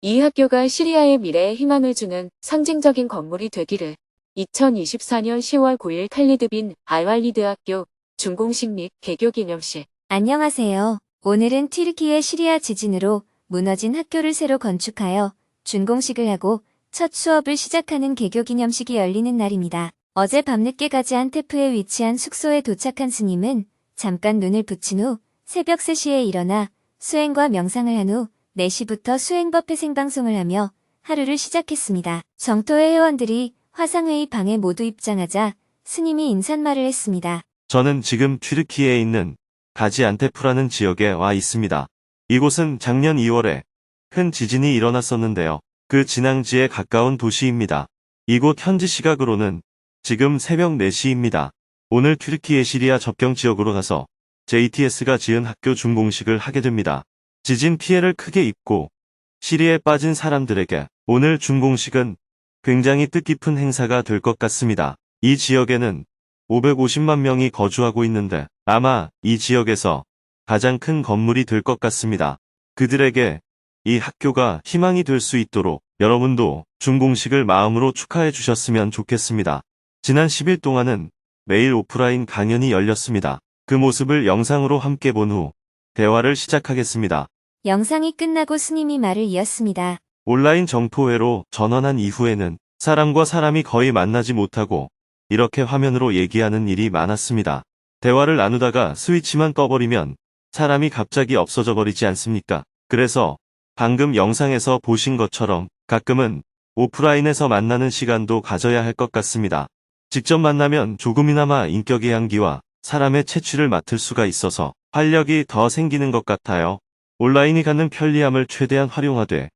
이 학교가 시리아의 미래에 희망을 주는 상징적인 건물이 되기를. 2024년 10월 9일 칼리드 빈 알왈리드 학교 준공식 및 개교 기념식. 안녕하세요. 오늘은 튀르키예 시리아 지진으로 무너진 학교를 새로 건축하여 준공식을 하고 첫 수업을 시작하는 개교 기념식이 열리는 날입니다. 어제 밤늦게 가지안테프에 위치한 숙소에 도착한 스님은 잠깐 눈을 붙인 후 새벽 3시에 일어나 수행과 명상을 한 후 4시부터 수행법회 생방송을 하며 하루를 시작했습니다. 정토회 회원들이 화상회의 방에 모두 입장하자 스님이 인사말을 했습니다. 저는 지금 튀르키예에 있는 가지안테프라는 지역에 와 있습니다. 이곳은 작년 2월에 큰 지진이 일어났었는데요. 그 진앙지에 가까운 도시입니다. 이곳 현지 시각으로는 지금 새벽 4시입니다. 오늘 튀르키예 시리아 접경 지역으로 가서 JTS가 지은 학교 준공식을 하게 됩니다. 지진 피해를 크게 입고 시리에 빠진 사람들에게 오늘 준공식은 굉장히 뜻깊은 행사가 될 것 같습니다. 이 지역에는 550만 명이 거주하고 있는데 아마 이 지역에서 가장 큰 건물이 될 것 같습니다. 그들에게 이 학교가 희망이 될 수 있도록 여러분도 준공식을 마음으로 축하해 주셨으면 좋겠습니다. 지난 10일 동안은 매일 오프라인 강연이 열렸습니다. 그 모습을 영상으로 함께 본 후 대화를 시작하겠습니다. 영상이 끝나고 스님이 말을 이었습니다. 온라인 정토회로 전환한 이후에는 사람과 사람이 거의 만나지 못하고 이렇게 화면으로 얘기하는 일이 많았습니다. 대화를 나누다가 스위치만 꺼버리면 사람이 갑자기 없어져 버리지 않습니까? 그래서 방금 영상에서 보신 것처럼 가끔은 오프라인에서 만나는 시간도 가져야 할 것 같습니다. 직접 만나면 조금이나마 인격의 향기와 사람의 채취를 맡을 수가 있어서 활력이 더 생기는 것 같아요. 온라인이 갖는 편리함을 최대한 활용하되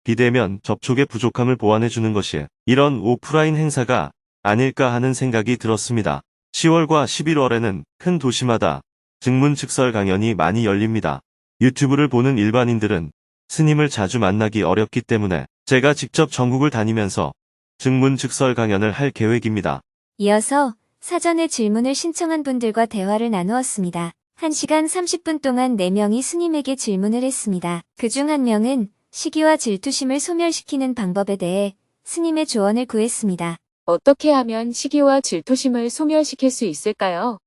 비대면 접촉의 부족함을 보완해주는 것이 이런 오프라인 행사가 아닐까 하는 생각이 들었습니다. 10월과 11월에는 큰 도시마다 증문즉설 강연이 많이 열립니다. 유튜브를 보는 일반인들은 스님을 자주 만나기 어렵기 때문에 제가 직접 전국을 다니면서 증문즉설 강연을 할 계획입니다. 이어서 사전에 질문을 신청한 분들과 대화를 나누었습니다. 1시간 30분 동안 4명이 스님에게 질문을 했습니다. 그중 한 명은 시기와 질투심을 소멸시키는 방법에 대해 스님의 조언을 구했습니다. 어떻게 하면 시기와 질투심을 소멸시킬 수 있을까요?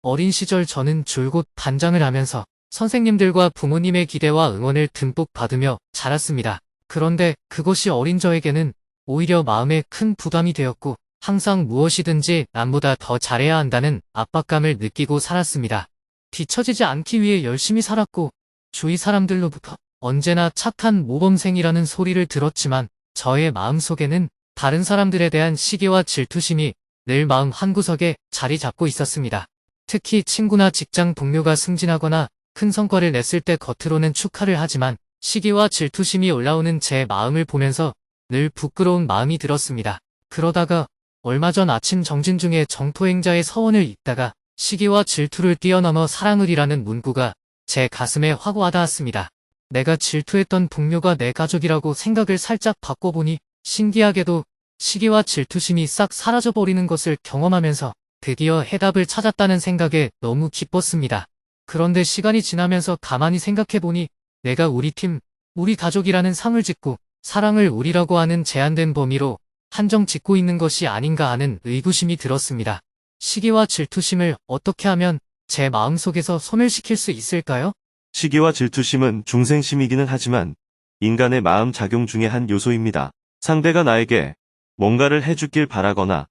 어린 시절 저는 줄곧 반장을 하면서 선생님들과 부모님의 기대와 응원을 듬뿍 받으며 자랐습니다. 그런데 그것이 어린 저에게는 오히려 마음에 큰 부담이 되었고 항상 무엇이든지 남보다 더 잘해야 한다는 압박감을 느끼고 살았습니다. 뒤처지지 않기 위해 열심히 살았고 주위 사람들로부터 언제나 착한 모범생이라는 소리를 들었지만 저의 마음속에는 다른 사람들에 대한 시기와 질투심이 늘 마음 한구석에 자리 잡고 있었습니다. 특히 친구나 직장 동료가 승진하거나 큰 성과를 냈을 때 겉으로는 축하를 하지만 시기와 질투심이 올라오는 제 마음을 보면서 늘 부끄러운 마음이 들었습니다. 그러다가 얼마 전 아침 정진 중에 정토행자의 서원을 읽다가 시기와 질투를 뛰어넘어 사랑을이라는 문구가 제 가슴에 확 와닿았습니다. 내가 질투했던 동료가 내 가족이라고 생각을 살짝 바꿔보니 신기하게도 시기와 질투심이 싹 사라져버리는 것을 경험하면서 드디어 해답을 찾았다는 생각에 너무 기뻤습니다. 그런데 시간이 지나면서 가만히 생각해보니 내가 우리 팀, 우리 가족이라는 상을 짓고 사랑을 우리라고 하는 제한된 범위로 한정 짓고 있는 것이 아닌가 하는 의구심이 들었습니다. 시기와 질투심을 어떻게 하면 제 마음속에서 소멸시킬 수 있을까요? 시기와 질투심은 중생심이기는 하지만 인간의 마음 작용 중의 한 요소입니다. 상대가 나에게 뭔가를 해주길 바라거나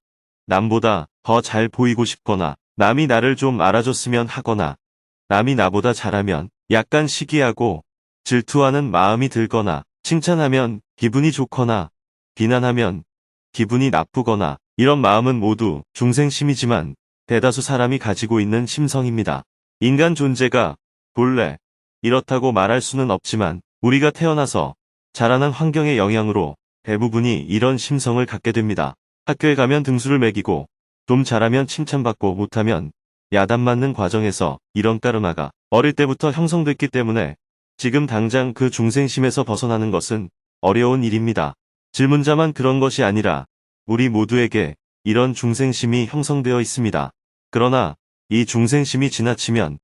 남보다 더 잘 보이고 싶거나 남이 나를 좀 알아줬으면 하거나 남이 나보다 잘하면 약간 시기하고 질투하는 마음이 들거나 칭찬하면 기분이 좋거나 비난하면 기분이 나쁘거나 이런 마음은 모두 중생심이지만 대다수 사람이 가지고 있는 심성입니다. 인간 존재가 본래 이렇다고 말할 수는 없지만 우리가 태어나서 자라난 환경의 영향으로 대부분이 이런 심성을 갖게 됩니다. 학교에 가면 등수를 매기고 좀 잘하면 칭찬받고 못하면 야단 맞는 과정에서 이런 까르마가 어릴 때부터 형성됐기 때문에 지금 당장 그 중생심에서 벗어나는 것은 어려운 일입니다. 질문자만 그런 것이 아니라 우리 모두에게 이런 중생심이 형성되어 있습니다. 그러나 이 중생심이 지나치면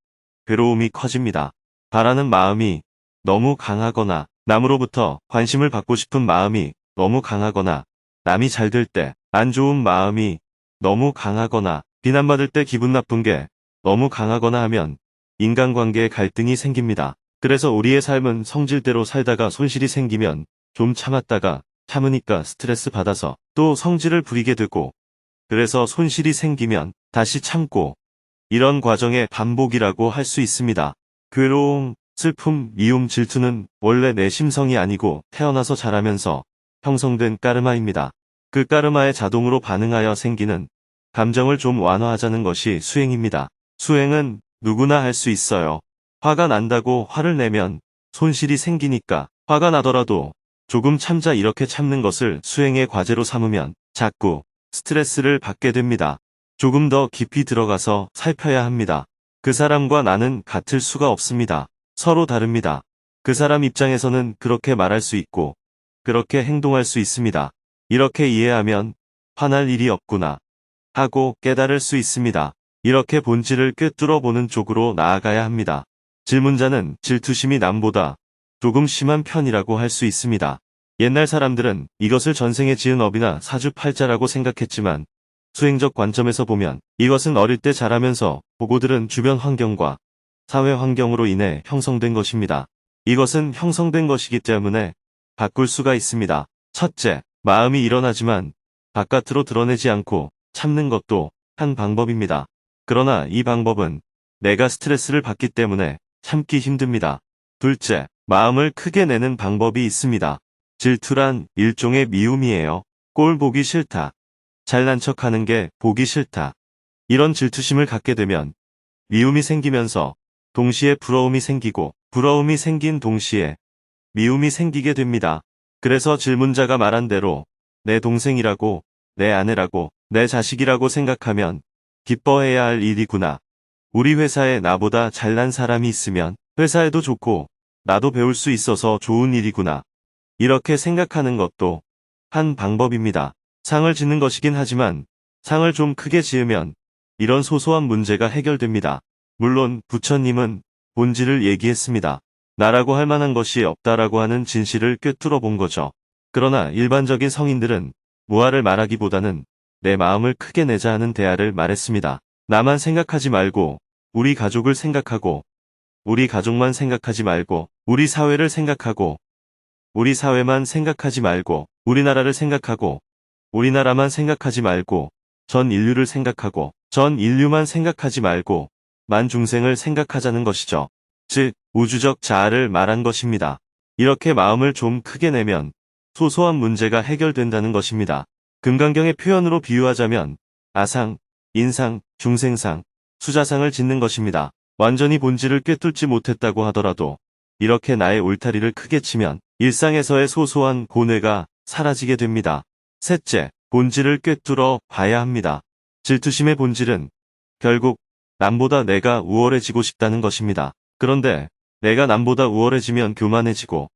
괴로움이 커집니다. 바라는 마음이 너무 강하거나 남으로부터 관심을 받고 싶은 마음이 너무 강하거나 남이 잘 될 때 안 좋은 마음이 너무 강하거나 비난받을 때 기분 나쁜 게 너무 강하거나 하면 인간관계에 갈등이 생깁니다. 그래서 우리의 삶은 성질대로 살다가 손실이 생기면 좀 참았다가 참으니까 스트레스 받아서 또 성질을 부리게 되고 그래서 손실이 생기면 다시 참고 이런 과정의 반복이라고 할 수 있습니다. 괴로움, 슬픔, 미움, 질투는 원래 내 심성이 아니고 태어나서 자라면서 형성된 까르마입니다. 그 까르마에 자동으로 반응하여 생기는 감정을 좀 완화하자는 것이 수행입니다. 수행은 누구나 할 수 있어요. 화가 난다고 화를 내면 손실이 생기니까 화가 나더라도 조금 참자 이렇게 참는 것을 수행의 과제로 삼으면 자꾸 스트레스를 받게 됩니다. 조금 더 깊이 들어가서 살펴야 합니다. 그 사람과 나는 같을 수가 없습니다. 서로 다릅니다. 그 사람 입장에서는 그렇게 말할 수 있고 그렇게 행동할 수 있습니다. 이렇게 이해하면 화날 일이 없구나 하고 깨달을 수 있습니다. 이렇게 본질을 꿰뚫어 보는 쪽으로 나아가야 합니다. 질문자는 질투심이 남보다 조금 심한 편이라고 할 수 있습니다. 옛날 사람들은 이것을 전생에 지은 업이나 사주팔자라고 생각했지만 수행적 관점에서 보면 이것은 어릴 때 자라면서 보고 들은 주변 환경과 사회 환경으로 인해 형성된 것입니다. 이것은 형성된 것이기 때문에 바꿀 수가 있습니다. 첫째, 마음이 일어나지만 바깥으로 드러내지 않고 참는 것도 한 방법입니다. 그러나 이 방법은 내가 스트레스를 받기 때문에 참기 힘듭니다. 둘째, 마음을 크게 내는 방법이 있습니다. 질투란 일종의 미움이에요. 꼴 보기 싫다. 잘난 척하는 게 보기 싫다. 이런 질투심을 갖게 되면 미움이 생기면서 동시에 부러움이 생기고 부러움이 생긴 동시에 미움이 생기게 됩니다. 그래서 질문자가 말한 대로 내 동생이라고, 내 아내라고, 내 자식이라고 생각하면 기뻐해야 할 일이구나. 우리 회사에 나보다 잘난 사람이 있으면 회사에도 좋고 나도 배울 수 있어서 좋은 일이구나. 이렇게 생각하는 것도 한 방법입니다. 상을 짓는 것이긴 하지만 상을 좀 크게 지으면 이런 소소한 문제가 해결됩니다. 물론 부처님은 본질을 얘기했습니다. 나라고 할 만한 것이 없다라고 하는 진실을 꿰뚫어 본 거죠. 그러나 일반적인 성인들은 무아를 말하기보다는 내 마음을 크게 내자 하는 대화를 말했습니다. 나만 생각하지 말고 우리 가족을 생각하고 우리 가족만 생각하지 말고 우리 사회를 생각하고 우리 사회만 생각하지 말고 우리나라를 생각하고 우리나라만 생각하지 말고 전 인류를 생각하고 전 인류만 생각하지 말고 만중생을 생각하자는 것이죠. 즉 우주적 자아를 말한 것입니다. 이렇게 마음을 좀 크게 내면 소소한 문제가 해결된다는 것입니다. 금강경의 표현으로 비유하자면 아상, 인상, 중생상, 수자상을 짓는 것입니다. 완전히 본질을 꿰뚫지 못했다고 하더라도 이렇게 나의 울타리를 크게 치면 일상에서의 소소한 고뇌가 사라지게 됩니다. 셋째, 본질을 꿰뚫어 봐야 합니다. 질투심의 본질은 결국 남보다 내가 우월해지고 싶다는 것입니다. 그런데 내가 남보다 우월해지면 교만해지고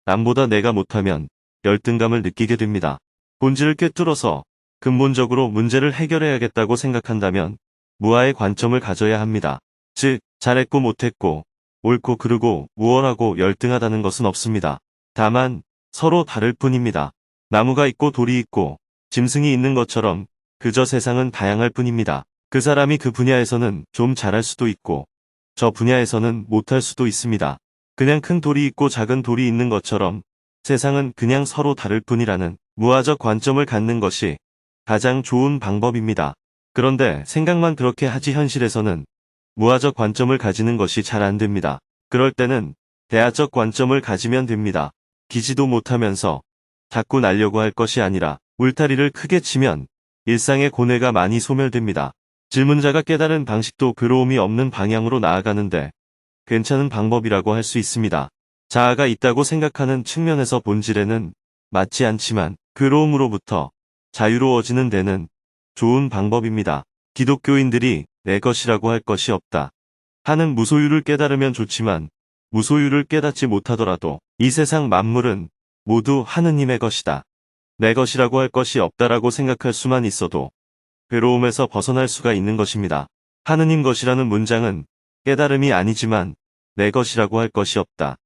남보다 내가 못하면 열등감을 느끼게 됩니다. 본질을 꿰뚫어서 근본적으로 문제를 해결해야겠다고 생각한다면 무아의 관점을 가져야 합니다. 즉, 잘했고 못했고 옳고 그르고 우월하고 열등하다는 것은 없습니다. 다만 서로 다를 뿐입니다. 나무가 있고 돌이 있고 짐승이 있는 것처럼 그저 세상은 다양할 뿐입니다. 그 사람이 그 분야에서는 좀 잘할 수도 있고 저 분야에서는 못할 수도 있습니다. 그냥 큰 돌이 있고 작은 돌이 있는 것처럼 세상은 그냥 서로 다를 뿐이라는 무아적 관점을 갖는 것이 가장 좋은 방법입니다. 그런데 생각만 그렇게 하지 현실에서는 무아적 관점을 가지는 것이 잘 안 됩니다. 그럴 때는 대아적 관점을 가지면 됩니다. 기지도 못하면서 자꾸 날려고 할 것이 아니라 울타리를 크게 치면 일상의 고뇌가 많이 소멸됩니다. 질문자가 깨달은 방식도 괴로움이 없는 방향으로 나아가는데 괜찮은 방법이라고 할 수 있습니다. 자아가 있다고 생각하는 측면에서 본질에는 맞지 않지만 괴로움으로부터 자유로워지는 데는 좋은 방법입니다. 기독교인들이 내 것이라고 할 것이 없다 하는 무소유를 깨달으면 좋지만 무소유를 깨닫지 못하더라도 이 세상 만물은 모두 하느님의 것이다. 내 것이라고 할 것이 없다라고 생각할 수만 있어도 괴로움에서 벗어날 수가 있는 것입니다. 하느님 것이라는 문장은 깨달음이 아니지만 내 것이라고 할 것이 없다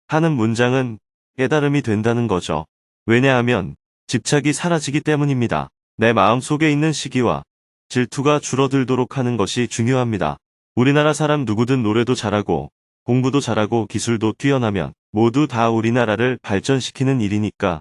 하는 문장은 깨달음이 된다는 거죠. 왜냐하면 집착이 사라지기 때문입니다. 내 마음 속에 있는 시기와 질투가 줄어들도록 하는 것이 중요합니다. 우리나라 사람 누구든 노래도 잘하고 공부도 잘하고 기술도 뛰어나면 모두 다 우리나라를 발전시키는 일이니까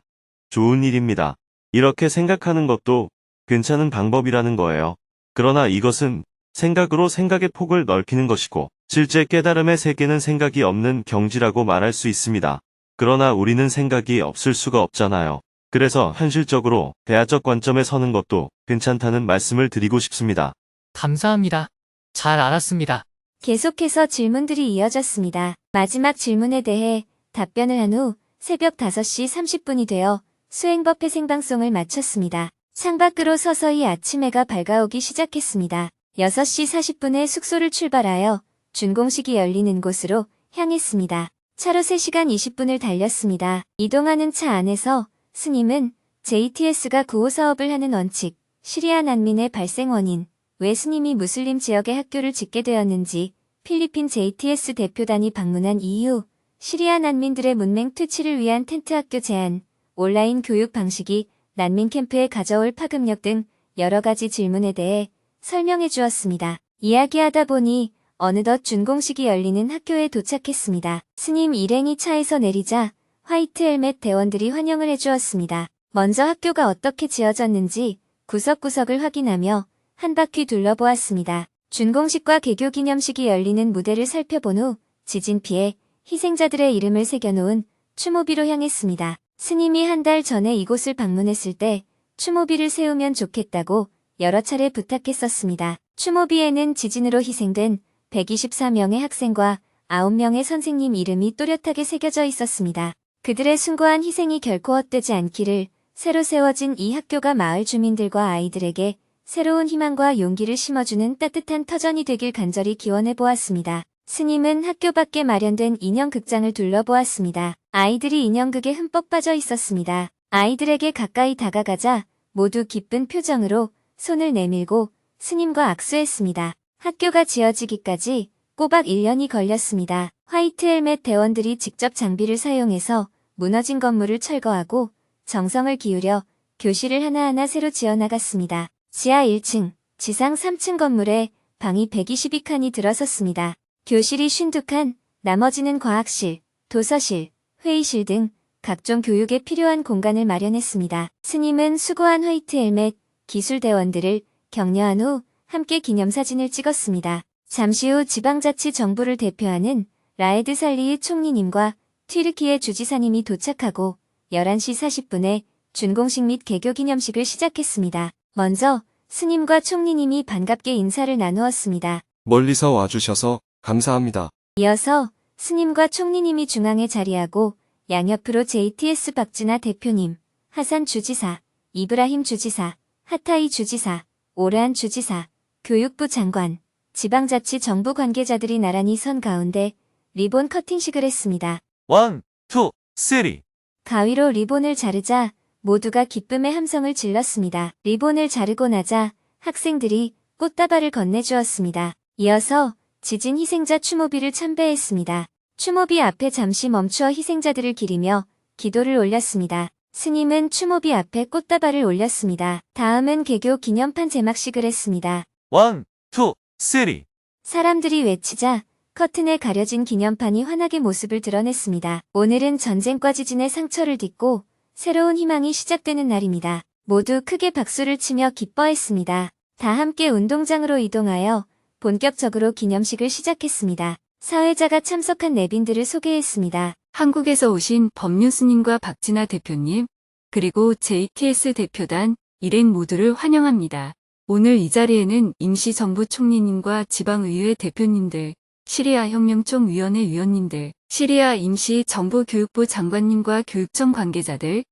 좋은 일입니다. 이렇게 생각하는 것도 괜찮은 방법이라는 거예요. 그러나 이것은 생각으로 생각의 폭을 넓히는 것이고 실제 깨달음의 세계는 생각이 없는 경지라고 말할 수 있습니다. 그러나 우리는 생각이 없을 수가 없잖아요. 그래서 현실적으로 대화적 관점에 서는 것도 괜찮다는 말씀을 드리고 싶습니다. 감사합니다. 잘 알았습니다. 계속해서 질문들이 이어졌습니다. 마지막 질문에 대해 답변을 한 후 새벽 5시 30분이 되어 수행법회 생방송을 마쳤습니다. 창밖으로 서서히 아침 해가 밝아오기 시작했습니다. 6시 40분에 숙소를 출발하여 준공식이 열리는 곳으로 향했습니다. 차로 3시간 20분을 달렸습니다. 이동하는 차 안에서 스님은 JTS가 구호 사업을 하는 원칙, 시리아 난민의 발생 원인, 왜 스님이 무슬림 지역에 학교를 짓게 되었는지, 필리핀 JTS 대표단이 방문한 이유, 시리아 난민들의 문맹 퇴치를 위한 텐트 학교 제안, 온라인 교육 방식이 난민 캠프에 가져올 파급력 등 여러 가지 질문에 대해 설명해 주었습니다. 이야기하다 보니 어느덧 준공식이 열리는 학교에 도착했습니다. 스님 일행이 차에서 내리자 화이트 헬멧 대원들이 환영을 해주었습니다. 먼저 학교가 어떻게 지어졌는지 구석구석을 확인하며 한 바퀴 둘러보았습니다. 준공식과 개교 기념식이 열리는 무대를 살펴본 후 지진 피해 희생자들의 이름을 새겨놓은 추모비로 향했습니다. 스님이 한 달 전에 이곳을 방문했을 때 추모비를 세우면 좋겠다고 여러 차례 부탁했었습니다. 추모비에는 지진으로 희생된 124명의 학생과 9명의 선생님 이름이 또렷하게 새겨져 있었습니다. 그들의 숭고한 희생이 결코 헛되지 않기를 새로 세워진 이 학교가 마을 주민들과 아이들에게 새로운 희망과 용기를 심어주는 따뜻한 터전이 되길 간절히 기원해 보았습니다. 스님은 학교 밖에 마련된 인형극장을 둘러보았습니다. 아이들이 인형극에 흠뻑 빠져 있었습니다. 아이들에게 가까이 다가가자 모두 기쁜 표정으로 손을 내밀고 스님과 악수했습니다. 학교가 지어지기까지 꼬박 1년이 걸렸습니다. 화이트 헬멧 대원들이 직접 장비를 사용해서 무너진 건물을 철거하고 정성을 기울여 교실을 하나하나 새로 지어나갔습니다. 지하 1층, 지상 3층 건물에 방이 122칸이 들어섰습니다. 교실이 52칸, 나머지는 과학실, 도서실, 회의실 등 각종 교육에 필요한 공간을 마련했습니다. 스님은 수고한 화이트 헬멧 기술대원들을 격려한 후 함께 기념사진을 찍었습니다. 잠시 후 지방자치 정부를 대표하는 라에드 살리히 총리님과 튀르키예 주지사님이 도착하고 11시 40분에 준공식 및 개교 기념식을 시작했습니다. 먼저 스님과 총리님이 반갑게 인사를 나누었습니다. 멀리서 와주셔서 감사합니다. 이어서 스님과 총리님이 중앙에 자리하고 양옆으로 JTS 박진아 대표님, 하산 주지사, 이브라힘 주지사, 하타이 주지사, 오르한 주지사, 교육부 장관, 지방자치 정부 관계자들이 나란히 선 가운데 리본 커팅식을 했습니다. 1, 2, 3. 가위로 리본을 자르자 모두가 기쁨의 함성을 질렀습니다. 리본을 자르고 나자 학생들이 꽃다발을 건네주었습니다. 이어서 지진 희생자 추모비를 참배했습니다. 추모비 앞에 잠시 멈추어 희생자들을 기리며 기도를 올렸습니다. 스님은 추모비 앞에 꽃다발을 올렸습니다. 다음은 개교 기념판 제막식을 했습니다. 1, 2, 3. 사람들이 외치자 커튼에 가려진 기념판이 환하게 모습을 드러냈습니다. 오늘은 전쟁과 지진의 상처를 딛고 새로운 희망이 시작되는 날입니다. 모두 크게 박수를 치며 기뻐했습니다. 다 함께 운동장으로 이동하여 본격적으로 기념식을 시작했습니다. 사회자가 참석한 내빈들을 소개했습니다. 한국에서 오신 법륜 스님과 박진아 대표님, 그리고 JTS 대표단 일행 모두를 환영합니다. 오늘 이 자리에는 임시정부 총리님과 지방의회 대표님들, 시리아 혁명총위원회 위원님들, 시리아 임시정부교육부 장관님과 교육청 관계자들,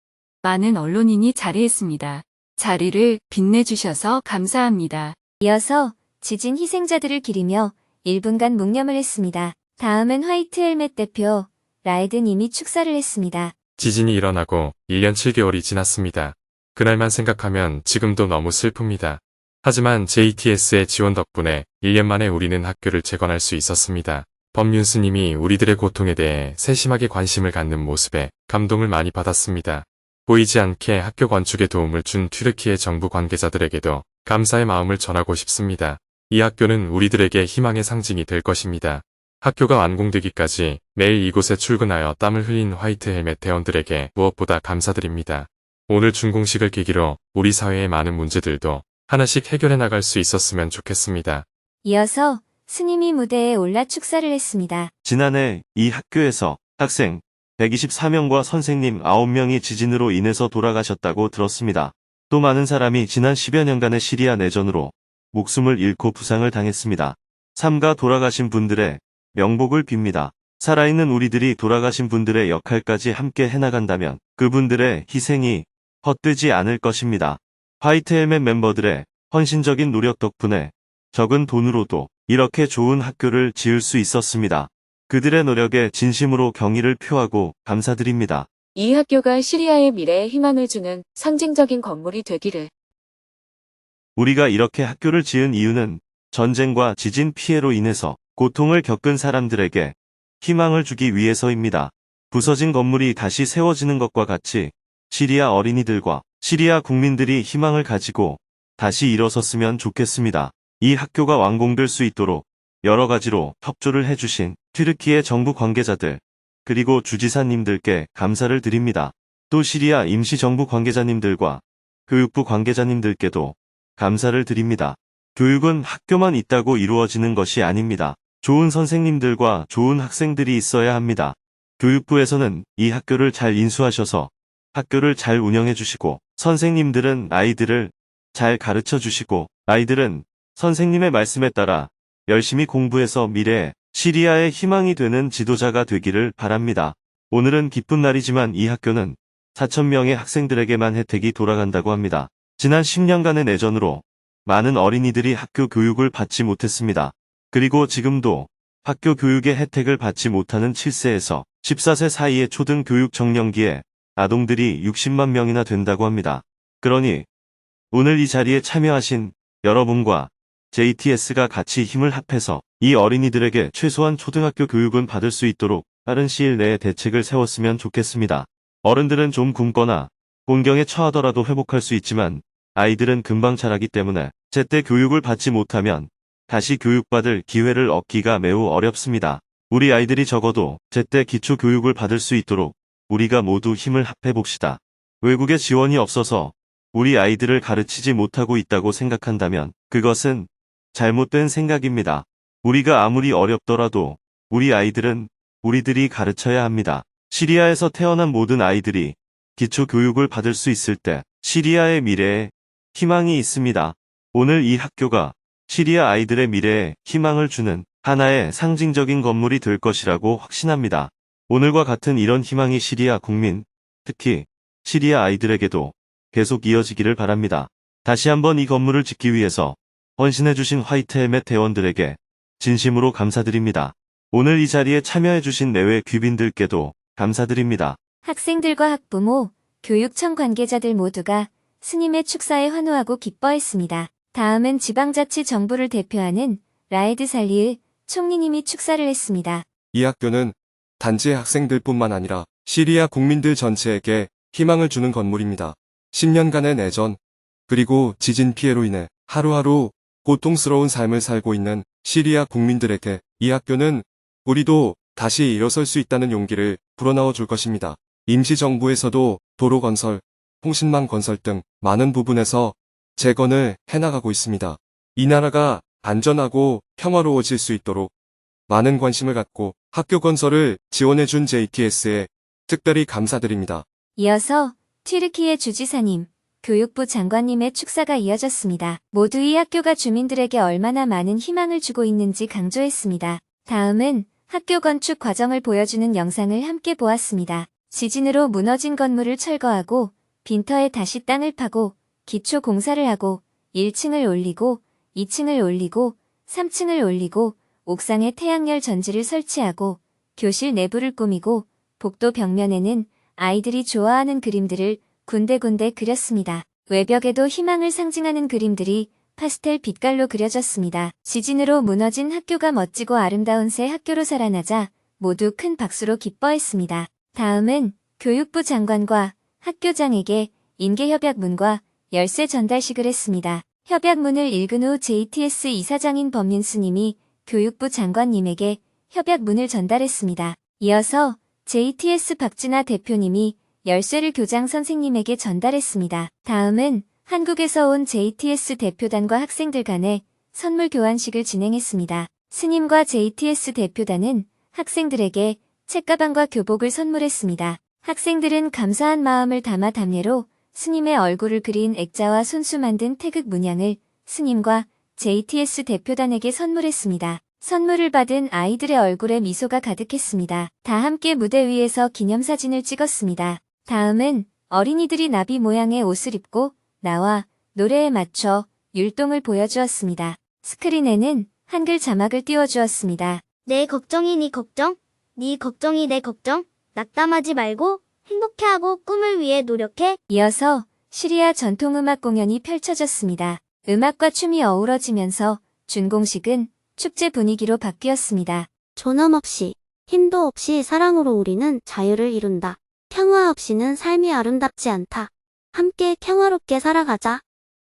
많은 언론인이 자리했습니다. 자리를 빛내주셔서 감사합니다. 이어서 지진 희생자들을 기리며 1분간 묵념을 했습니다. 다음은 화이트 헬멧 대표 라이드 님이 축사를 했습니다. 지진이 일어나고 1년 7개월이 지났습니다. 그날만 생각하면 지금도 너무 슬픕니다. 하지만 JTS의 지원 덕분에 1년 만에 우리는 학교를 재건할 수 있었습니다. 법윤스님이 우리들의 고통에 대해 세심하게 관심을 갖는 모습에 감동을 많이 받았습니다. 보이지 않게 학교 건축에 도움을 준 튀르키예 정부 관계자들에게도 감사의 마음을 전하고 싶습니다. 이 학교는 우리들에게 희망의 상징이 될 것입니다. 학교가 완공되기까지 매일 이곳에 출근하여 땀을 흘린 화이트 헬멧 대원들에게 무엇보다 감사드립니다. 오늘 준공식을 계기로 우리 사회의 많은 문제들도 하나씩 해결해 나갈 수 있었으면 좋겠습니다. 이어서 스님이 무대에 올라 축사를 했습니다. 지난해 이 학교에서 학생 124명과 선생님 9명이 지진으로 인해서 돌아가셨다고 들었습니다. 또 많은 사람이 지난 10여 년간의 시리아 내전으로 목숨을 잃고 부상을 당했습니다. 삼가 돌아가신 분들의 명복을 빕니다. 살아있는 우리들이 돌아가신 분들의 역할까지 함께 해나간다면 그분들의 희생이 헛되지 않을 것입니다. 화이트 헬멧 멤버들의 헌신적인 노력 덕분에 적은 돈으로도 이렇게 좋은 학교를 지을 수 있었습니다. 그들의 노력에 진심으로 경의를 표하고 감사드립니다. 이 학교가 시리아의 미래에 희망을 주는 상징적인 건물이 되기를. 우리가 이렇게 학교를 지은 이유는 전쟁과 지진 피해로 인해서 고통을 겪은 사람들에게 희망을 주기 위해서입니다. 부서진 건물이 다시 세워지는 것과 같이 시리아 어린이들과 시리아 국민들이 희망을 가지고 다시 일어섰으면 좋겠습니다. 이 학교가 완공될 수 있도록 여러 가지로 협조를 해주신 튀르키예 정부 관계자들 그리고 주지사님들께 감사를 드립니다. 또 시리아 임시정부 관계자님들과 교육부 관계자님들께도 감사를 드립니다. 교육은 학교만 있다고 이루어지는 것이 아닙니다. 좋은 선생님들과 좋은 학생들이 있어야 합니다. 교육부에서는 이 학교를 잘 인수하셔서 학교를 잘 운영해 주시고 선생님들은 아이들을 잘 가르쳐 주시고 아이들은 선생님의 말씀에 따라 열심히 공부해서 미래에 시리아의 희망이 되는 지도자가 되기를 바랍니다. 오늘은 기쁜 날이지만 이 학교는 4,000명의 학생들에게만 혜택이 돌아간다고 합니다. 지난 10년간의 내전으로 많은 어린이들이 학교 교육을 받지 못했습니다. 그리고 지금도 학교 교육의 혜택을 받지 못하는 7세에서 14세 사이의 초등 교육 정년기에 아동들이 60만 명이나 된다고 합니다. 그러니 오늘 이 자리에 참여하신 여러분과 JTS가 같이 힘을 합해서 이 어린이들에게 최소한 초등학교 교육은 받을 수 있도록 빠른 시일 내에 대책을 세웠으면 좋겠습니다. 어른들은 좀 굶거나 곤경에 처하더라도 회복할 수 있지만 아이들은 금방 자라기 때문에 제때 교육을 받지 못하면 다시 교육받을 기회를 얻기가 매우 어렵습니다. 우리 아이들이 적어도 제때 기초 교육을 받을 수 있도록 우리가 모두 힘을 합해봅시다. 외국의 지원이 없어서 우리 아이들을 가르치지 못하고 있다고 생각한다면 그것은 잘못된 생각입니다. 우리가 아무리 어렵더라도 우리 아이들은 우리들이 가르쳐야 합니다. 시리아에서 태어난 모든 아이들이 기초 교육을 받을 수 있을 때 시리아의 미래에 희망이 있습니다. 오늘 이 학교가 시리아 아이들의 미래에 희망을 주는 하나의 상징적인 건물이 될 것이라고 확신합니다. 오늘과 같은 이런 희망이 시리아 국민, 특히 시리아 아이들에게도 계속 이어지기를 바랍니다. 다시 한번 이 건물을 짓기 위해서 헌신해주신 화이트 헬멧 대원들에게 진심으로 감사드립니다. 오늘 이 자리에 참여해주신 내외 귀빈들께도 감사드립니다. 학생들과 학부모, 교육청 관계자들 모두가 스님의 축사에 환호하고 기뻐했습니다. 다음은 지방자치 정부를 대표하는 라이드 살리의 총리님이 축사를 했습니다. 이 학교는 단지 학생들뿐만 아니라 시리아 국민들 전체에게 희망을 주는 건물입니다. 10년간의 내전, 그리고 지진 피해로 인해 하루하루 고통스러운 삶을 살고 있는 시리아 국민들에게 이 학교는 우리도 다시 일어설 수 있다는 용기를 불어넣어 줄 것입니다. 임시정부에서도 도로 건설, 통신망 건설 등 많은 부분에서 재건을 해나가고 있습니다. 이 나라가 안전하고 평화로워질 수 있도록 많은 관심을 갖고 학교 건설을 지원해준 JTS에 특별히 감사드립니다. 이어서 튀르키예 주지사님, 교육부 장관님의 축사가 이어졌습니다. 모두 이 학교가 주민들에게 얼마나 많은 희망을 주고 있는지 강조했습니다. 다음은 학교 건축 과정을 보여주는 영상을 함께 보았습니다. 지진으로 무너진 건물을 철거하고 빈터에 다시 땅을 파고 기초 공사를 하고 1층을 올리고 2층을 올리고 3층을 올리고 옥상에 태양열 전지를 설치하고 교실 내부를 꾸미고 복도 벽면에는 아이들이 좋아하는 그림들을 군데군데 그렸습니다. 외벽에도 희망을 상징하는 그림들이 파스텔 빛깔로 그려졌습니다. 지진으로 무너진 학교가 멋지고 아름다운 새 학교로 살아나자 모두 큰 박수로 기뻐했습니다. 다음은 교육부 장관과 학교장에게 인계협약문과 열쇠 전달식을 했습니다. 협약문을 읽은 후 JTS 이사장인 법윤스님이 교육부 장관님에게 협약문을 전달했습니다. 이어서 JTS 박진아 대표님이 열쇠를 교장 선생님에게 전달했습니다. 다음은 한국에서 온 JTS 대표단과 학생들 간의 선물 교환식을 진행했습니다. 스님과 JTS 대표단은 학생들에게 책가방과 교복을 선물했습니다. 학생들은 감사한 마음을 담아 답례로 스님의 얼굴을 그린 액자와 손수 만든 태극 문양을 스님과 JTS 대표단에게 선물했습니다. 선물을 받은 아이들의 얼굴에 미소가 가득했습니다. 다 함께 무대 위에서 기념사진을 찍었습니다. 다음은 어린이들이 나비 모양의 옷을 입고 나와 노래에 맞춰 율동을 보여주었습니다. 스크린에는 한글 자막을 띄워주었습니다. 내 걱정이 네 걱정, 네 걱정이 내 걱정, 낙담하지 말고 행복해하고 꿈을 위해 노력해. 이어서 시리아 전통음악 공연이 펼쳐졌습니다. 음악과 춤이 어우러지면서 준공식은 축제 분위기로 바뀌었습니다. 존엄 없이, 힘도 없이 사랑으로 우리는 자유를 이룬다. 평화 없이는 삶이 아름답지 않다. 함께 평화롭게 살아가자.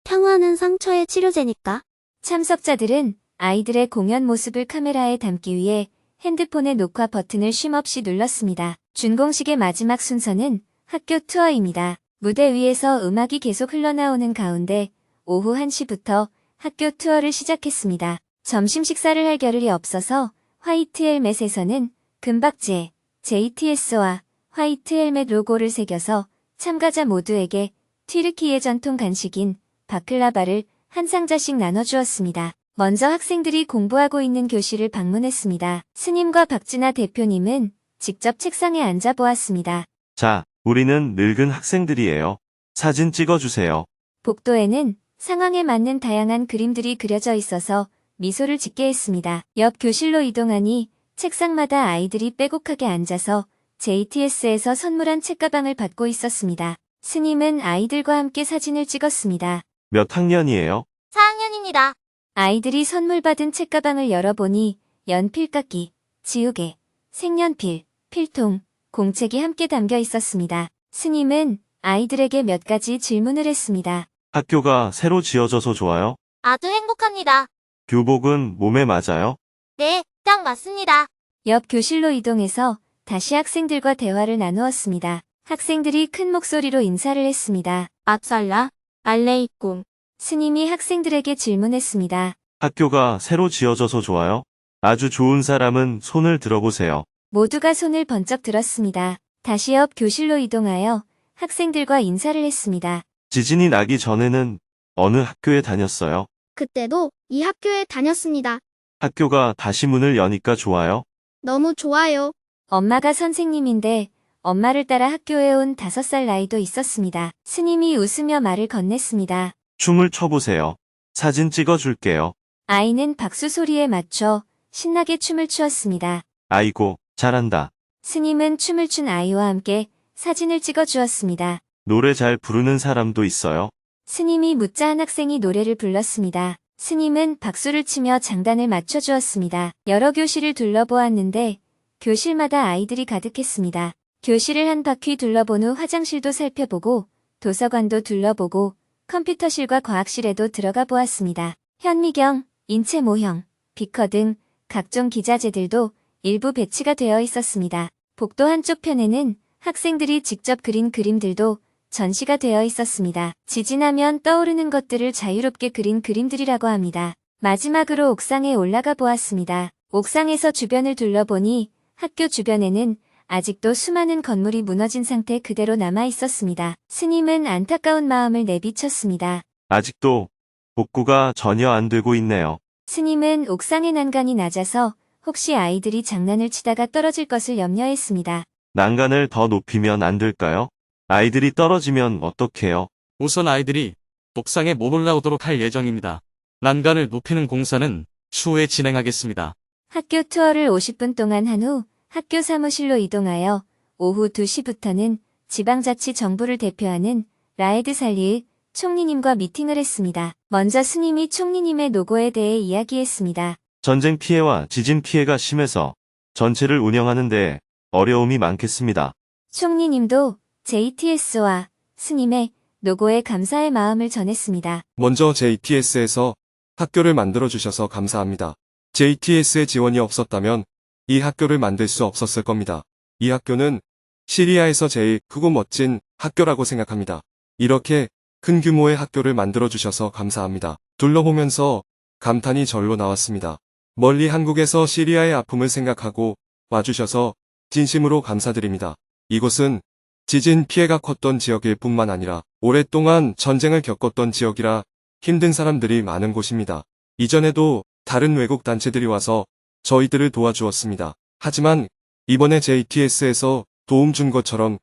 평화는 상처의 치료제니까. 참석자들은 아이들의 공연 모습을 카메라에 담기 위해 핸드폰의 녹화 버튼을 쉼없이 눌렀습니다. 준공식의 마지막 순서는 학교 투어입니다. 무대 위에서 음악이 계속 흘러나오는 가운데 오후 1시부터 학교 투어를 시작했습니다. 점심 식사를 할 겨를이 없어서 화이트 헬멧에서는 금박지에 JTS와 화이트 헬멧 로고를 새겨서 참가자 모두에게 튀르키예 전통 간식인 바클라바를 한 상자씩 나눠주었습니다. 먼저 학생들이 공부하고 있는 교실을 방문했습니다. 스님과 박진아 대표님은 직접 책상에 앉아보았습니다. 자, 우리는 늙은 학생들이에요. 사진 찍어주세요. 복도에는 상황에 맞는 다양한 그림들이 그려져 있어서 미소를 짓게 했습니다. 옆 교실로 이동하니 책상마다 아이들이 빼곡하게 앉아서 JTS에서 선물한 책가방을 받고 있었습니다. 스님은 아이들과 함께 사진을 찍었습니다. 몇 학년이에요? 4학년입니다. 아이들이 선물 받은 책가방을 열어보니 연필깎이, 지우개, 색연필, 필통, 공책이 함께 담겨 있었습니다. 스님은 아이들에게 몇 가지 질문을 했습니다. 학교가 새로 지어져서 좋아요? 아주 행복합니다. 교복은 몸에 맞아요? 네, 딱 맞습니다. 옆 교실로 이동해서 다시 학생들과 대화를 나누었습니다. 학생들이 큰 목소리로 인사를 했습니다. 압살라, 알레이쿰. 스님이 학생들에게 질문했습니다. 학교가 새로 지어져서 좋아요? 아주 좋은 사람은 손을 들어보세요. 모두가 손을 번쩍 들었습니다. 다시 옆 교실로 이동하여 학생들과 인사를 했습니다. 지진이 나기 전에는 어느 학교에 다녔어요? 그때도 이 학교에 다녔습니다. 학교가 다시 문을 여니까 좋아요? 너무 좋아요. 엄마가 선생님인데 엄마를 따라 학교에 온 5살 나이도 있었습니다. 스님이 웃으며 말을 건넸습니다. 춤을 춰보세요. 사진 찍어줄게요. 아이는 박수 소리에 맞춰 신나게 춤을 추었습니다. 아이고, 잘한다. 스님은 춤을 춘 아이와 함께 사진을 찍어주었습니다. 노래 잘 부르는 사람도 있어요? 스님이 묻자 한 학생이 노래를 불렀습니다. 스님은 박수를 치며 장단을 맞춰주었습니다. 여러 교실을 둘러보았는데 교실마다 아이들이 가득했습니다. 교실을 한 바퀴 둘러본 후 화장실도 살펴보고 도서관도 둘러보고 컴퓨터실과 과학실에도 들어가 보았습니다. 현미경, 인체 모형, 비커 등 각종 기자재들도 일부 배치가 되어 있었습니다. 복도 한쪽 편에는 학생들이 직접 그린 그림들도 전시가 되어 있었습니다. 지진하면 떠오르는 것들을 자유롭게 그린 그림들이라고 합니다. 마지막으로 옥상에 올라가 보았습니다. 옥상에서 주변을 둘러보니 학교 주변에는 아직도 수많은 건물이 무너진 상태 그대로 남아 있었습니다. 스님은 안타까운 마음을 내비쳤습니다. 아직도 복구가 전혀 안 되고 있네요. 스님은 옥상의 난간이 낮아서 혹시 아이들이 장난을 치다가 떨어질 것을 염려했습니다. 난간을 더 높이면 안 될까요? 아이들이 떨어지면 어떡해요? 우선 아이들이 옥상에 못 올라오도록 할 예정입니다. 난간을 높이는 공사는 추후에 진행하겠습니다. 학교 투어를 50분 동안 한 후 학교 사무실로 이동하여 오후 2시부터는 지방자치정부를 대표하는 라에드 살리의 총리님과 미팅을 했습니다. 먼저 스님이 총리님의 노고에 대해 이야기했습니다. 전쟁 피해와 지진 피해가 심해서 전체를 운영하는 데 어려움이 많겠습니다. 총리님도 JTS와 스님의 노고에 감사의 마음을 전했습니다. 먼저 JTS에서 학교를 만들어주셔서 감사합니다. JTS의 지원이 없었다면 이 학교를 만들 수 없었을 겁니다. 이 학교는 시리아에서 제일 크고 멋진 학교라고 생각합니다. 이렇게 큰 규모의 학교를 만들어주셔서 감사합니다. 둘러보면서 감탄이 절로 나왔습니다. 멀리 한국에서 시리아의 아픔을 생각하고 와주셔서 진심으로 감사드립니다. 이곳은 지진 피해가 컸던 지역일 뿐만 아니라 오랫동안 전쟁을 겪었던 지역이라 힘든 사람들이 많은 곳입니다. 이전에도 다른 외국 단체들이 와서 저희들을 도와주었습니다. 하지만 이번에 JTS에서 도움 준 것처럼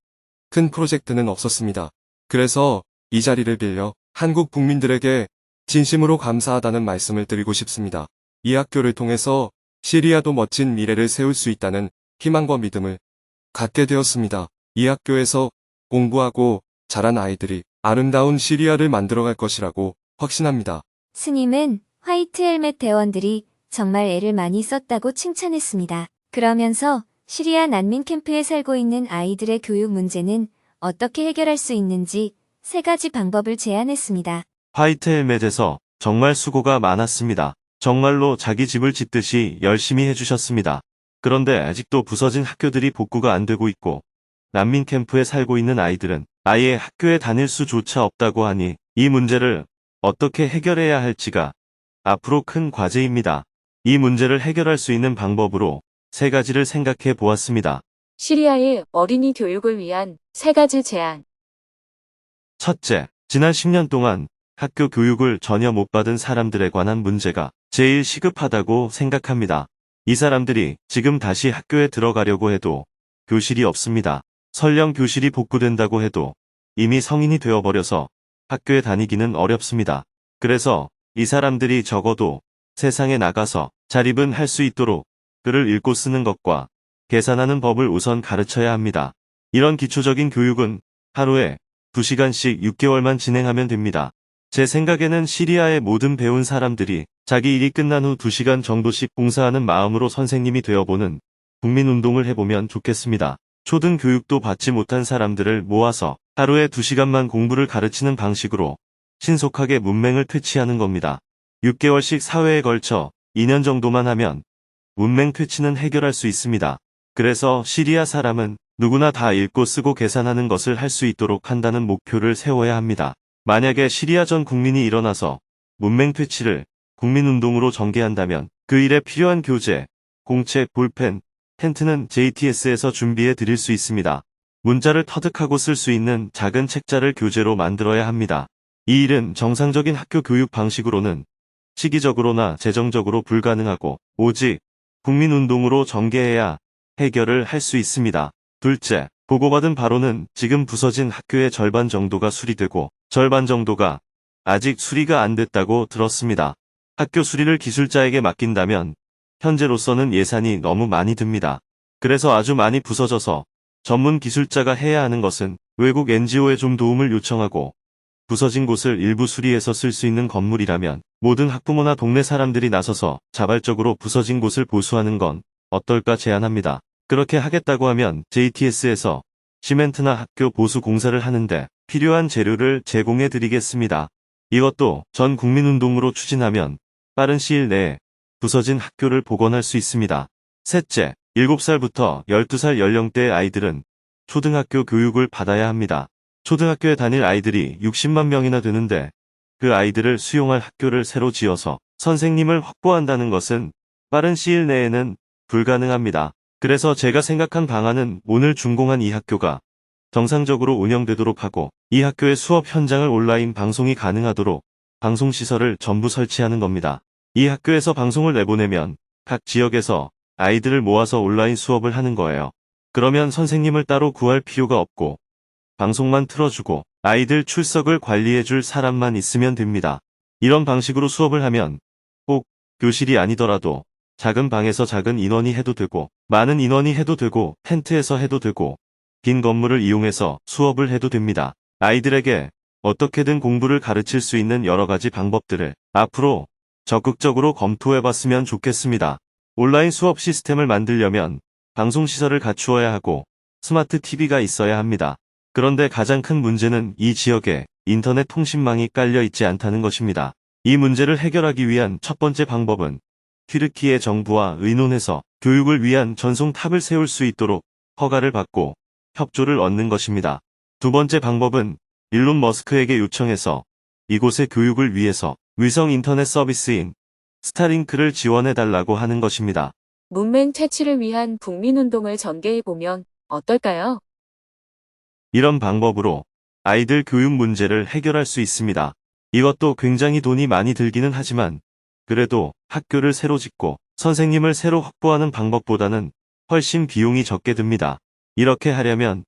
큰 프로젝트는 없었습니다. 그래서 이 자리를 빌려 한국 국민들에게 진심으로 감사하다는 말씀을 드리고 싶습니다. 이 학교를 통해서 시리아도 멋진 미래를 세울 수 있다는 희망과 믿음을 갖게 되었습니다. 이 학교에서 공부하고 자란 아이들이 아름다운 시리아를 만들어갈 것이라고 확신합니다. 스님은 화이트 헬멧 대원들이 정말 애를 많이 썼다고 칭찬했습니다. 그러면서 시리아 난민 캠프에 살고 있는 아이들의 교육 문제는 어떻게 해결할 수 있는지 3가지 방법을 제안했습니다. 화이트 헬멧에서 정말 수고가 많았습니다. 정말로 자기 집을 짓듯이 열심히 해주셨습니다. 그런데 아직도 부서진 학교들이 복구가 안 되고 있고 난민 캠프에 살고 있는 아이들은 아예 학교에 다닐 수조차 없다고 하니 이 문제를 어떻게 해결해야 할지가 앞으로 큰 과제입니다. 이 문제를 해결할 수 있는 방법으로 3가지를 생각해 보았습니다. 시리아의 어린이 교육을 위한 3가지 제안. 첫째, 지난 10년 동안 학교 교육을 전혀 못 받은 사람들에 관한 문제가 제일 시급하다고 생각합니다. 이 사람들이 지금 다시 학교에 들어가려고 해도 교실이 없습니다. 설령 교실이 복구된다고 해도 이미 성인이 되어버려서 학교에 다니기는 어렵습니다. 그래서 이 사람들이 적어도 세상에 나가서 자립은 할 수 있도록 글을 읽고 쓰는 것과 계산하는 법을 우선 가르쳐야 합니다. 이런 기초적인 교육은 하루에 2시간씩 6개월만 진행하면 됩니다. 제 생각에는 시리아의 모든 배운 사람들이 자기 일이 끝난 후 2시간 정도씩 봉사하는 마음으로 선생님이 되어보는 국민운동을 해보면 좋겠습니다. 초등 교육도 받지 못한 사람들을 모아서 하루에 2시간만 공부를 가르치는 방식으로 신속하게 문맹을 퇴치하는 겁니다. 6개월씩 사회에 걸쳐 2년 정도만 하면 문맹 퇴치는 해결할 수 있습니다. 그래서 시리아 사람은 누구나 다 읽고 쓰고 계산하는 것을 할 수 있도록 한다는 목표를 세워야 합니다. 만약에 시리아 전 국민이 일어나서 문맹 퇴치를 국민운동으로 전개한다면 그 일에 필요한 교재, 공책, 볼펜, 텐트는 JTS에서 준비해 드릴 수 있습니다. 문자를 터득하고 쓸 수 있는 작은 책자를 교재로 만들어야 합니다. 이 일은 정상적인 학교 교육 방식으로는 시기적으로나 재정적으로 불가능하고 오직 국민운동으로 전개해야 해결을 할 수 있습니다. 둘째, 보고받은 바로는 지금 부서진 학교의 절반 정도가 수리되고 절반 정도가 아직 수리가 안 됐다고 들었습니다. 학교 수리를 기술자에게 맡긴다면 현재로서는 예산이 너무 많이 듭니다. 그래서 아주 많이 부서져서 전문 기술자가 해야 하는 것은 외국 NGO에 좀 도움을 요청하고 부서진 곳을 일부 수리해서 쓸 수 있는 건물이라면 모든 학부모나 동네 사람들이 나서서 자발적으로 부서진 곳을 보수하는 건 어떨까 제안합니다. 그렇게 하겠다고 하면 JTS에서 시멘트나 학교 보수 공사를 하는데 필요한 재료를 제공해 드리겠습니다. 이것도 전 국민운동으로 추진하면 빠른 시일 내에 부서진 학교를 복원할 수 있습니다. 셋째, 7살부터 12살 연령대의 아이들은 초등학교 교육을 받아야 합니다. 초등학교에 다닐 아이들이 60만 명이나 되는데 그 아이들을 수용할 학교를 새로 지어서 선생님을 확보한다는 것은 빠른 시일 내에는 불가능합니다. 그래서 제가 생각한 방안은 오늘 준공한 이 학교가 정상적으로 운영되도록 하고 이 학교의 수업 현장을 온라인 방송이 가능하도록 방송시설을 전부 설치하는 겁니다. 이 학교에서 방송을 내보내면 각 지역에서 아이들을 모아서 온라인 수업을 하는 거예요. 그러면 선생님을 따로 구할 필요가 없고 방송만 틀어주고 아이들 출석을 관리해줄 사람만 있으면 됩니다. 이런 방식으로 수업을 하면 꼭 교실이 아니더라도 작은 방에서 작은 인원이 해도 되고, 많은 인원이 해도 되고, 텐트에서 해도 되고, 빈 건물을 이용해서 수업을 해도 됩니다. 아이들에게 어떻게든 공부를 가르칠 수 있는 여러 가지 방법들을 앞으로 적극적으로 검토해봤으면 좋겠습니다. 온라인 수업 시스템을 만들려면 방송시설을 갖추어야 하고 스마트 TV가 있어야 합니다. 그런데 가장 큰 문제는 이 지역에 인터넷 통신망이 깔려 있지 않다는 것입니다. 이 문제를 해결하기 위한 첫 번째 방법은 튀르키예 정부와 의논해서 교육을 위한 전송탑을 세울 수 있도록 허가를 받고 협조를 얻는 것입니다. 두 번째 방법은 일론 머스크에게 요청해서 이곳의 교육을 위해서 위성 인터넷 서비스인 스타링크를 지원해달라고 하는 것입니다. 문맹 퇴치를 위한 국민운동을 전개해보면 어떨까요? 이런 방법으로 아이들 교육 문제를 해결할 수 있습니다. 이것도 굉장히 돈이 많이 들기는 하지만 그래도 학교를 새로 짓고 선생님을 새로 확보하는 방법보다는 훨씬 비용이 적게 듭니다. 이렇게 하려면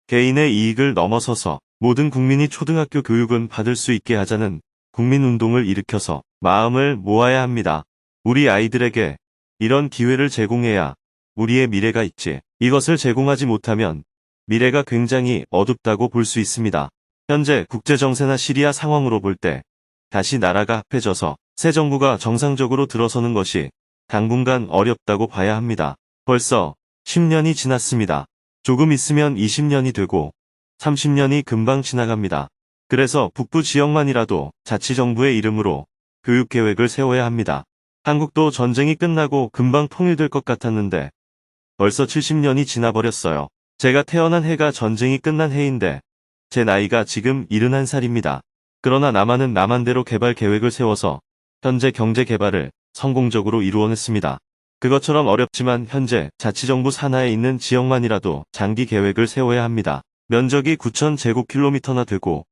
개인의 이익을 넘어서서 모든 국민이 초등학교 교육은 받을 수 있게 하자는 국민운동을 일으켜서 마음을 모아야 합니다. 우리 아이들에게 이런 기회를 제공해야 우리의 미래가 있지. 이것을 제공하지 못하면 미래가 굉장히 어둡다고 볼 수 있습니다. 현재 국제정세나 시리아 상황으로 볼 때 다시 나라가 합해져서 새 정부가 정상적으로 들어서는 것이 당분간 어렵다고 봐야 합니다. 벌써 10년이 지났습니다. 조금 있으면 20년이 되고 30년이 금방 지나갑니다. 그래서 북부 지역만이라도 자치정부의 이름으로 교육계획을 세워야 합니다. 한국도 전쟁이 끝나고 금방 통일될 것 같았는데 벌써 70년이 지나버렸어요. 제가 태어난 해가 전쟁이 끝난 해인데 제 나이가 지금 71살입니다. 그러나 남한은 남한대로 개발 계획을 세워서 현재 경제 개발을 성공적으로 이루어냈습니다. 그것처럼 어렵지만 현재 자치정부 산하에 있는 지역만이라도 장기 계획을 세워야 합니다. 면적이 9,000제곱킬로미터나 되고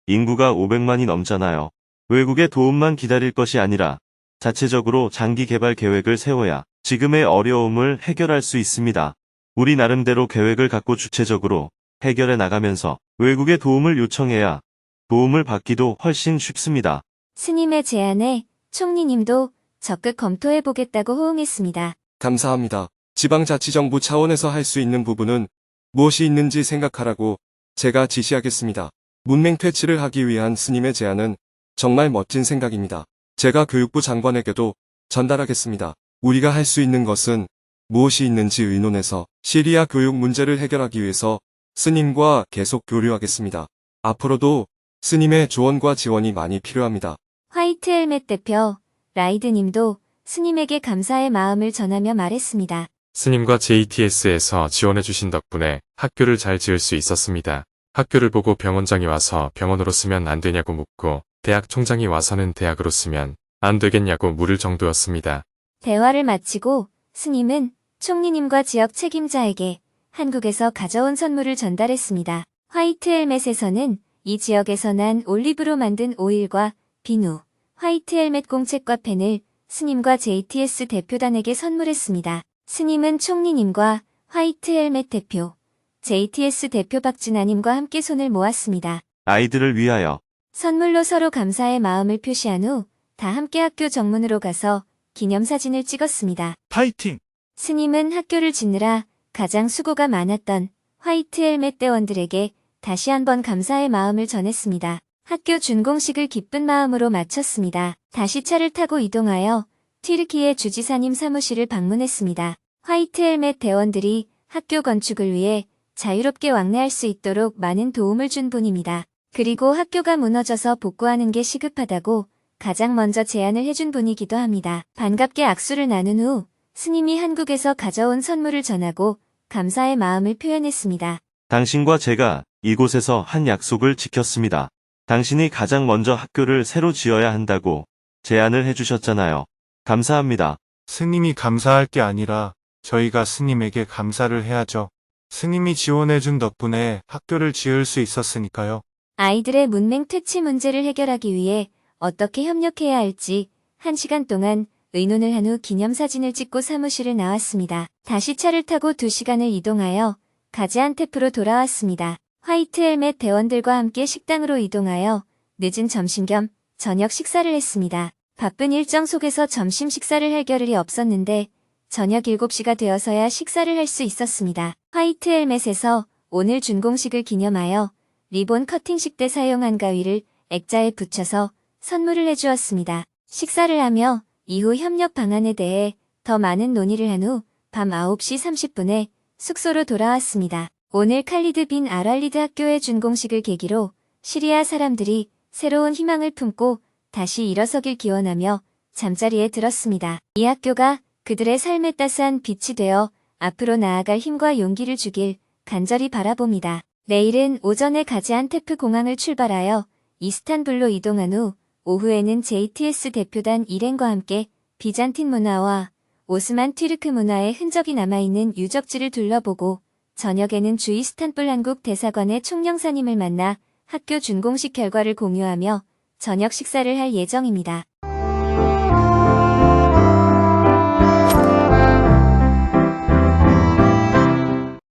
인구가 500만이 넘잖아요. 외국의 도움만 기다릴 것이 아니라 자체적으로 장기 개발 계획을 세워야 지금의 어려움을 해결할 수 있습니다. 우리 나름대로 계획을 갖고 주체적으로 해결해 나가면서 외국의 도움을 요청해야 도움을 받기도 훨씬 쉽습니다. 스님의 제안에 총리님도 적극 검토해보겠다고 호응했습니다. 감사합니다. 지방자치정부 차원에서 할 수 있는 부분은 무엇이 있는지 생각하라고 제가 지시하겠습니다. 문맹 퇴치를 하기 위한 스님의 제안은 정말 멋진 생각입니다. 제가 교육부 장관에게도 전달하겠습니다. 우리가 할 수 있는 것은 무엇이 있는지 의논해서 시리아 교육 문제를 해결하기 위해서 스님과 계속 교류하겠습니다. 앞으로도 스님의 조언과 지원이 많이 필요합니다. 화이트 헬멧 대표 라이드님도 스님에게 감사의 마음을 전하며 말했습니다. 스님과 JTS에서 지원해주신 덕분에 학교를 잘 지을 수 있었습니다. 학교를 보고 병원장이 와서 병원으로 쓰면 안 되냐고 묻고 대학 총장이 와서는 대학으로 쓰면 안 되겠냐고 물을 정도였습니다. 대화를 마치고 스님은 총리님과 지역 책임자에게 한국에서 가져온 선물을 전달했습니다. 화이트 헬멧에서는 이 지역에서 난 올리브로 만든 오일과 비누, 화이트 헬멧 공책과 펜을 스님과 JTS 대표단에게 선물했습니다. 스님은 총리님과 화이트 헬멧 대표, JTS 대표 박진아님과 함께 손을 모았습니다. 아이들을 위하여 선물로 서로 감사의 마음을 표시한 후 다 함께 학교 정문으로 가서 기념사진을 찍었습니다. 파이팅! 스님은 학교를 짓느라 가장 수고가 많았던 화이트 헬멧 대원들에게 다시 한번 감사의 마음을 전했습니다. 학교 준공식을 기쁜 마음으로 마쳤습니다. 다시 차를 타고 이동하여 튀르키예 주지사님 사무실을 방문했습니다. 화이트 헬멧 대원들이 학교 건축을 위해 자유롭게 왕래할 수 있도록 많은 도움을 준 분입니다. 그리고 학교가 무너져서 복구하는 게 시급하다고 가장 먼저 제안을 해준 분이기도 합니다. 반갑게 악수를 나눈 후 스님이 한국에서 가져온 선물을 전하고 감사의 마음을 표현했습니다. 당신과 제가 이곳에서 한 약속을 지켰습니다. 당신이 가장 먼저 학교를 새로 지어야 한다고 제안을 해주셨잖아요. 감사합니다. 스님이 감사할 게 아니라 저희가 스님에게 감사를 해야죠. 스님이 지원해준 덕분에 학교를 지을 수 있었으니까요. 아이들의 문맹 퇴치 문제를 해결하기 위해 어떻게 협력해야 할지 1시간 동안 의논을 한 후 기념사진을 찍고 사무실을 나왔습니다. 다시 차를 타고 2시간을 이동하여 가지안테프로 돌아왔습니다. 화이트 헬멧 대원들과 함께 식당으로 이동하여 늦은 점심 겸 저녁 식사를 했습니다. 바쁜 일정 속에서 점심 식사를 할 겨를이 없었는데 저녁 7시가 되어서야 식사를 할 수 있었습니다. 화이트 헬멧에서 오늘 준공식을 기념하여 리본 커팅식 때 사용한 가위를 액자에 붙여서 선물을 해주었습니다. 식사를 하며 이후 협력 방안에 대해 더 많은 논의를 한 후 밤 9시 30분에 숙소로 돌아왔습니다. 오늘 칼리드 빈 알왈리드 학교의 준공식을 계기로 시리아 사람들이 새로운 희망을 품고 다시 일어서길 기원하며 잠자리에 들었습니다. 이 학교가 그들의 삶에 따스한 빛이 되어 앞으로 나아갈 힘과 용기를 주길 간절히 바라봅니다. 내일은 오전에 가지안테프 공항을 출발하여 이스탄불로 이동한 후 오후에는 JTS 대표단 일행과 함께 비잔틴 문화와 오스만 튀르크 문화의 흔적이 남아있는 유적지를 둘러보고 저녁에는 주 이스탄불 한국 대사관의 총영사님을 만나 학교 준공식 결과를 공유하며 저녁 식사를 할 예정입니다.